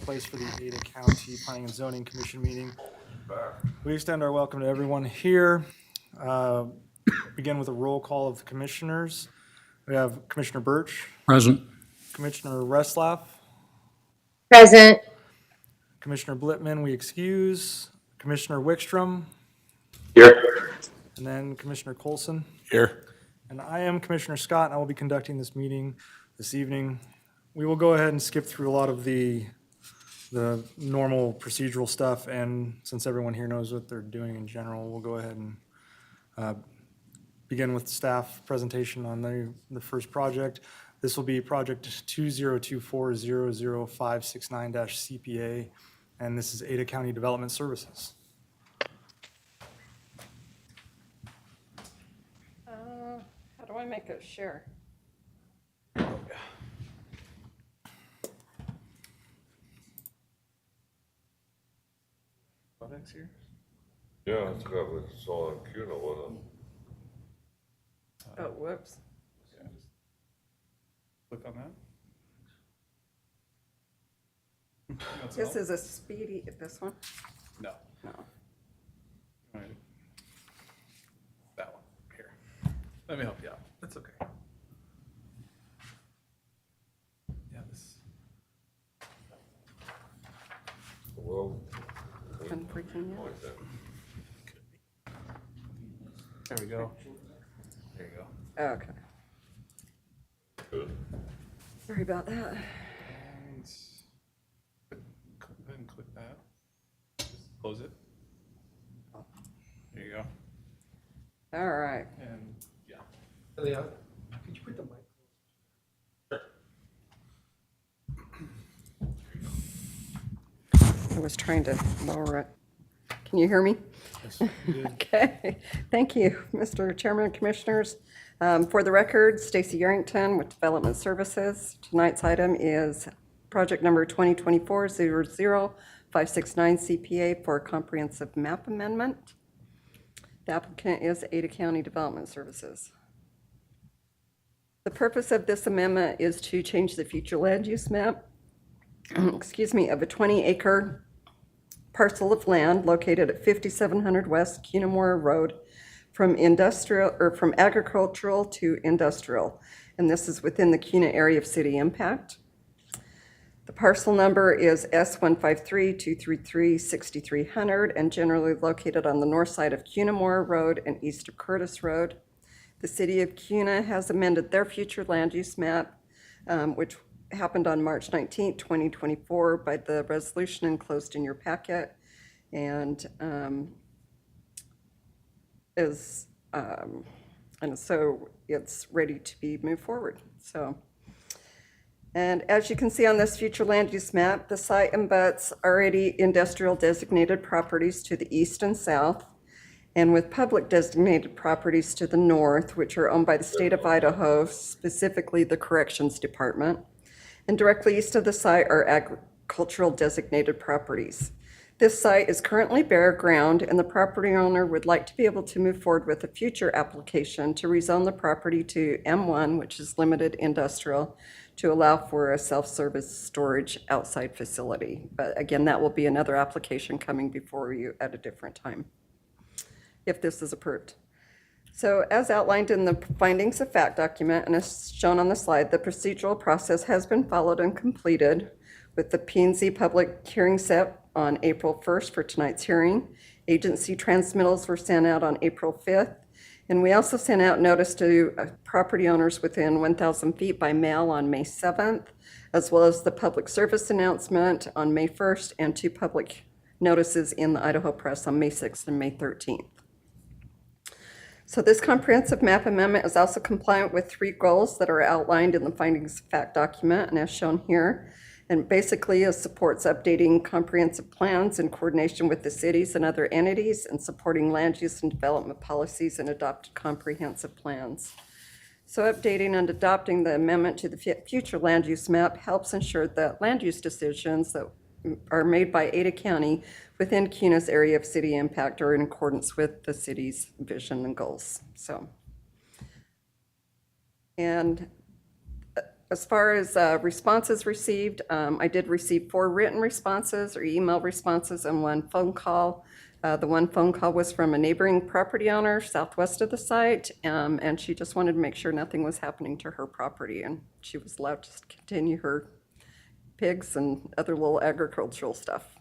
place for the Ada County Planning and Zoning Commission meeting. We extend our welcome to everyone here. Begin with a roll call of the commissioners. We have Commissioner Birch. Present. Commissioner Reslaff. Present. Commissioner Blitman, we excuse. Commissioner Wickstrom. Here. And then Commissioner Colson. Here. And I am Commissioner Scott, and I will be conducting this meeting this evening. We will go ahead and skip through a lot of the normal procedural stuff, and since everyone here knows what they're doing in general, we'll go ahead and begin with staff presentation on the first project. This will be project 2024-00569-CPA, and this is Ada County Development Services. How do I make it share? Projects here? Yeah, it's got like solid CUNA with it. Oh, whoops. Click on that. This is a speedy, this one? No. No. Right. That one, here. Let me help you out. That's okay. Yeah, this. Well, I'm freaking out. like that. There we go. There you go. Okay. Good. Sorry about that. And go ahead and click that. Just close it. There you go. All right. And yeah. Could you put the mic? I was trying to lower it. Can you hear me? Yes, you did. Okay. Thank you, Mr. Chairman and Commissioners. For the record, Stacy Yarrington with Development Services. Tonight's item is project number 2024-00569 CPA for a comprehensive map amendment. The applicant is Ada County Development Services. The purpose of this amendment is to change the future land use map, excuse me, of a 20-acre parcel of land located at 5700 West Cunamore Road from agricultural to industrial, and this is within the CUNA area of city impact. The parcel number is S153-233-6300 and generally located on the north side of Cunamore Road and east of Curtis Road. The city of CUNA has amended their future land use map, which happened on March 19, 2024 by the resolution enclosed in your packet, and so it's ready to be moved forward. And as you can see on this future land use map, the site abuts already industrial designated properties to the east and south, and with public designated properties to the north, which are owned by the state of Idaho, specifically the Corrections Department. And directly east of the site are agricultural designated properties. This site is currently bare ground, and the property owner would like to be able to move forward with a future application to rezone the property to M1, which is limited industrial, to allow for a self-service storage outside facility. But again, that will be another application coming before you at a different time, if this is approved. So as outlined in the findings of fact document and as shown on the slide, the procedural process has been followed and completed with the P&Z public hearing set on April 1st for tonight's hearing. Agency transmittals were sent out on April 5th. And we also sent out notice to property owners within 1,000 feet by mail on May 7th, as well as the public service announcement on May 1st and 2 public notices in the Idaho Press on May 6th and May 13th. So this comprehensive map amendment is also compliant with 3 goals that are outlined in the findings of fact document and as shown here. And basically it supports updating comprehensive plans in coordination with the cities and other entities and supporting land use and development policies and adopted comprehensive plans. So updating and adopting the amendment to the future land use map helps ensure that land use decisions that are made by Ada County within CUNA's area of city impact are in accordance with the city's vision and goals. So, and as far as responses received, I did receive 4 written responses or email responses and 1 phone call. The 1 phone call was from a neighboring property owner southwest of the site, and she just wanted to make sure nothing was happening to her property, and she was allowed to continue her pigs and other little agricultural stuff.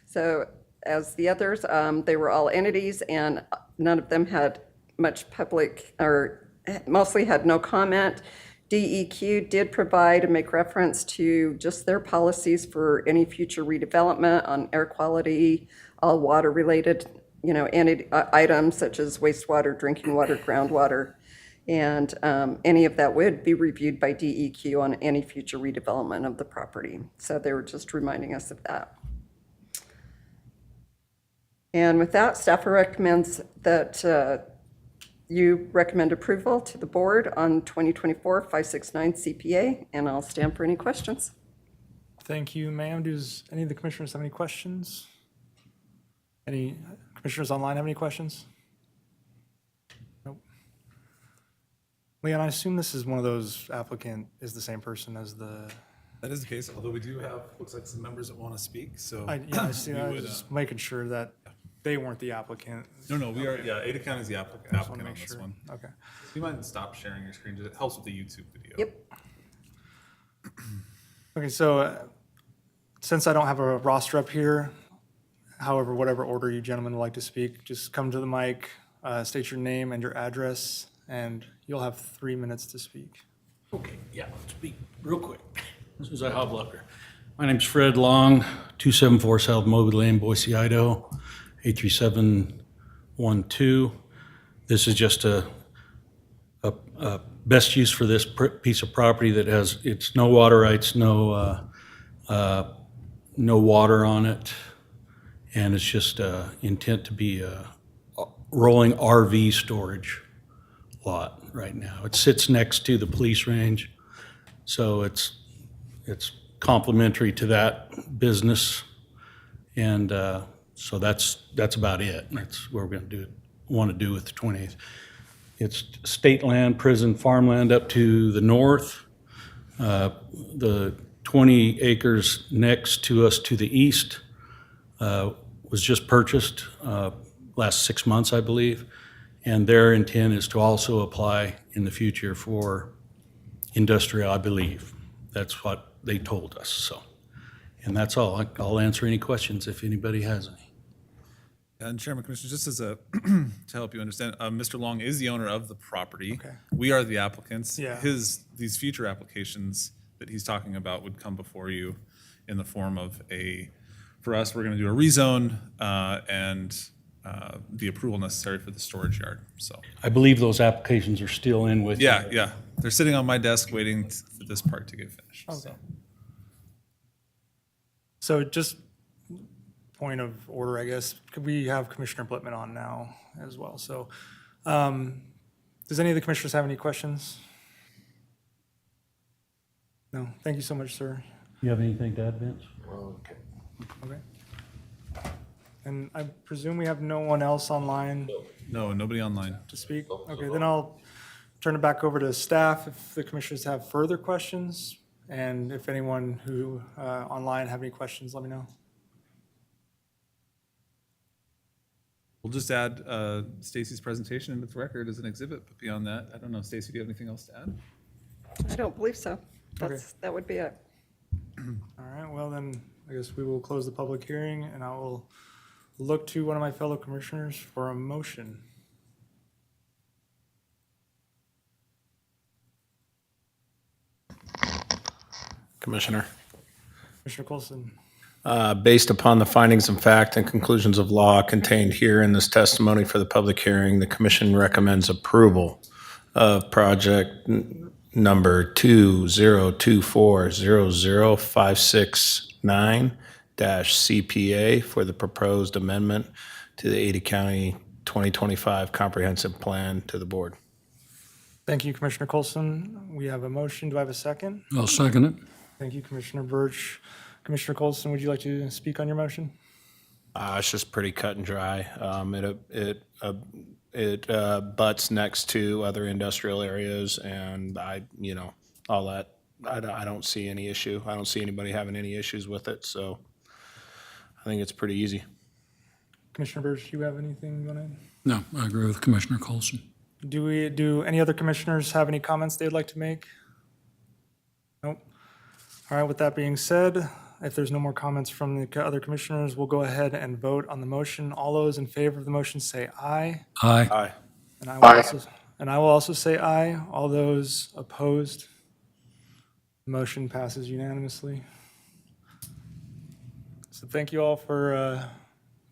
So as the others, they were all entities, and none of them had much public, or mostly had no comment. DEQ did provide and make reference to just their policies for any future redevelopment on air quality, all water-related, any items such as wastewater, drinking water, groundwater, and any of that would be reviewed by DEQ on any future redevelopment of the property. So they were just reminding us of that. And with that, staff recommends that you recommend approval to the board on 2024-569 CPA, and I'll stand for any questions. Thank you, ma'am. Does any of the commissioners have any questions? Any commissioners online have any questions? Nope. Leon, I assume this is one of those applicant is the same person as the, That is the case, although we do have, looks like some members that want to speak, so. I see, I we was would, just making sure that they weren't the applicant. No, we are, yeah, Ada County is the applicant Just wanna on make this sure. one. Okay. Do you mind stop sharing your screen? It helps with the YouTube video. Yep. Okay, so since I don't have a roster up here, however, whatever order you gentlemen would like to speak, just come to the mic, state your name and your address, and you'll have 3 minutes to speak. Okay, yeah, I'll speak real quick. This is a Hublucker. My name's Fred Long, 274 South Moby Lane, Boise, Idaho, 83712. This is just a best use for this piece of property that has, it's no water rights, no water on it. And it's just intent to be a rolling RV storage lot right now. It sits next to the police range, so it's complementary to that business. And so that's about it. That's what we're gonna want to do with the 20th. It's state land, prison, farmland up to the north. The 20 acres next to us to the east was just purchased last 6 months, I believe. And their intent is to also apply in the future for industrial, I believe. That's what they told us, so. And that's all. I'll answer any questions if anybody has any. And Chairman Commissioner, just as a, to help you understand, Mr. Long is the owner of the property. Okay. We are the applicants. Yeah. These future applications that he's talking about would come before you in the form of for us, we're gonna do a rezone, and the approval necessary for the storage yard, so. I believe those applications are still in with. Yeah, they're sitting on my desk waiting for this part to get finished, so. Okay. So just point of order, I guess, could we have Commissioner Blitman on now as well? So does any of the commissioners have any questions? No, thank you so much, sir. You have anything to add, Vince? Okay. Okay. And I presume we have no one else online No, nobody online. to speak? Okay, then I'll turn it back over to staff if the commissioners have further questions. And if anyone who online have any questions, let me know. We'll just add Stacy's presentation into the record as an exhibit, but beyond that, I don't know. Stacy, do you have anything else to add? I don't believe so. Okay. That would be it. All right, well then, I guess we will close the public hearing and I will look to one of my fellow commissioners for a motion. Commissioner. Commissioner Colson. Based upon the findings of fact and conclusions of law contained here in this testimony for the public hearing, the commission recommends approval of project number 2024-00569-CPA for the proposed amendment to the Ada County 2025 Comprehensive Plan to the board. Thank you, Commissioner Colson. We have a motion. Do I have a second? I'll second it. Thank you, Commissioner Birch. Commissioner Colson, would you like to speak on your motion? It's just pretty cut and dry. It butts next to other industrial areas and all that I don't see any issue. I don't see anybody having any issues with it, so I think it's pretty easy. Commissioner Birch, do you have anything you want to? No, I agree with Commissioner Colson. Do any other commissioners have any comments they'd like to make? Nope. All right, with that being said, if there's no more comments from the other commissioners, we'll go ahead and vote on the motion. All those in favor of the motion say aye. Aye. Aye. And I will also say aye. All those opposed? The motion passes unanimously. So thank you all for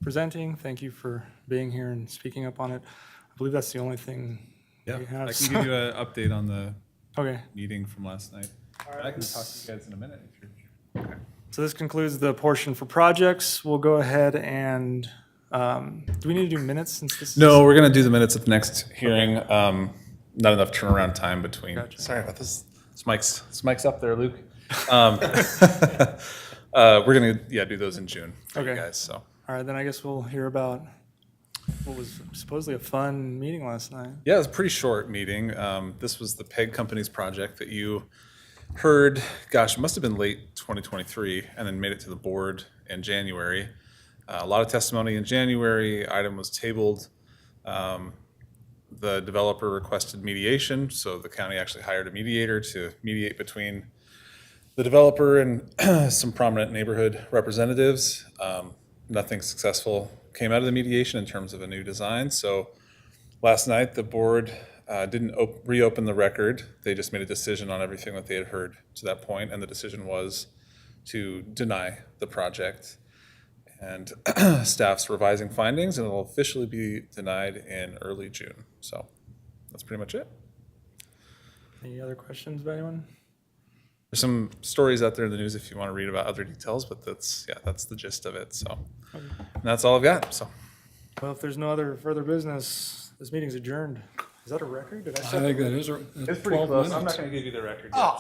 presenting. Thank you for being here and speaking up on it. I believe that's the only thing Yeah, we I have. can give you an update on the Okay, meeting from last night. I can talk to you guys in a minute if you're. so this concludes the portion for projects. We'll go ahead and, do we need to do minutes since this is? No, we're gonna do the minutes at the next hearing. Not enough turnaround time between. Gotcha. Sorry about this. This mic's up there, Luke. We're gonna, do those in June for you Okay. guys, so. All right, then I guess we'll hear about what was supposedly a fun meeting last night. Yeah, it was a pretty short meeting. This was the PEG Company's project that you heard, gosh, it must have been late 2023, and then made it to the board in January. A lot of testimony in January, item was tabled. The developer requested mediation, so the county actually hired a mediator to mediate between the developer and some prominent neighborhood representatives. Nothing successful came out of the mediation in terms of a new design. So last night, the board didn't reopen the record. They just made a decision on everything that they had heard to that point, and the decision was to deny the project. And staff's revising findings, and it'll officially be denied in early June. So that's pretty much it. Any other questions by anyone? There's some stories out there in the news if you want to read about other details, but that's the gist of it. So and that's all I've got. So Well, if there's no other further business, this meeting's adjourned. Is that a record? Did I I set think the that is, it's pretty 12 close. I'm minutes. not going to give you the record yet.